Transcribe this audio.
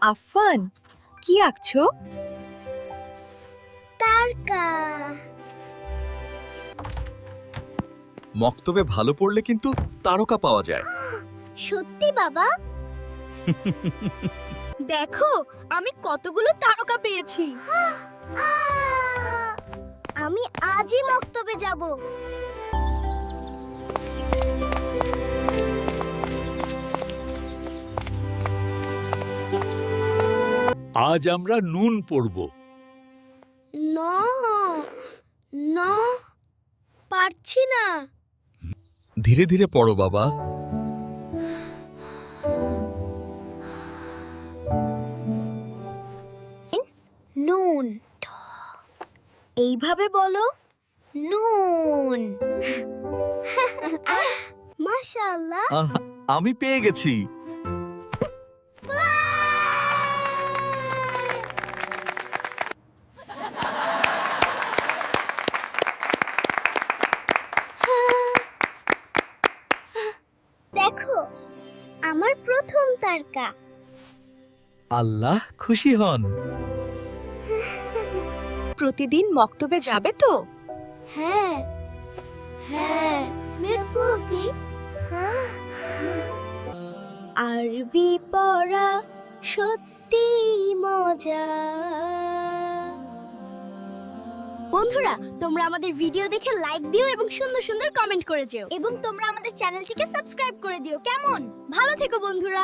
আফফান, কি আঁকছো? তারকা। মক্তবে ভালো পড়লে কিন্তু তারকা পাওয়া যায়। সত্যি বাবা? দেখো, আমি কতগুলো তারকা পেয়েছি। আমি আজই মক্তবে যাব। আজ আমরা নুন পড়ব। ন ন পারছি না। ধীরে ধীরে পড়ো বাবা। নুন। এইভাবে বলো, নুন। মাশাআল্লাহ। আমি পেয়ে গেছি। দেখো, আমার প্রথম তারকা। আল্লাহ খুশি হন। প্রতিদিন মক্তবে যাবে তো? হ্যাঁ হ্যাঁ, মেরপু কি? আরবি পড়া সত্যি মজা। বন্ধুরা, তোমরা আমাদের ভিডিও দেখে লাইক দিও এবং সুন্দর সুন্দর কমেন্ট করে যেও, এবং তোমরা আমাদের চ্যানেলটিকে সাবস্ক্রাইব করে দিও। কেমন? ভালো থেকো বন্ধুরা।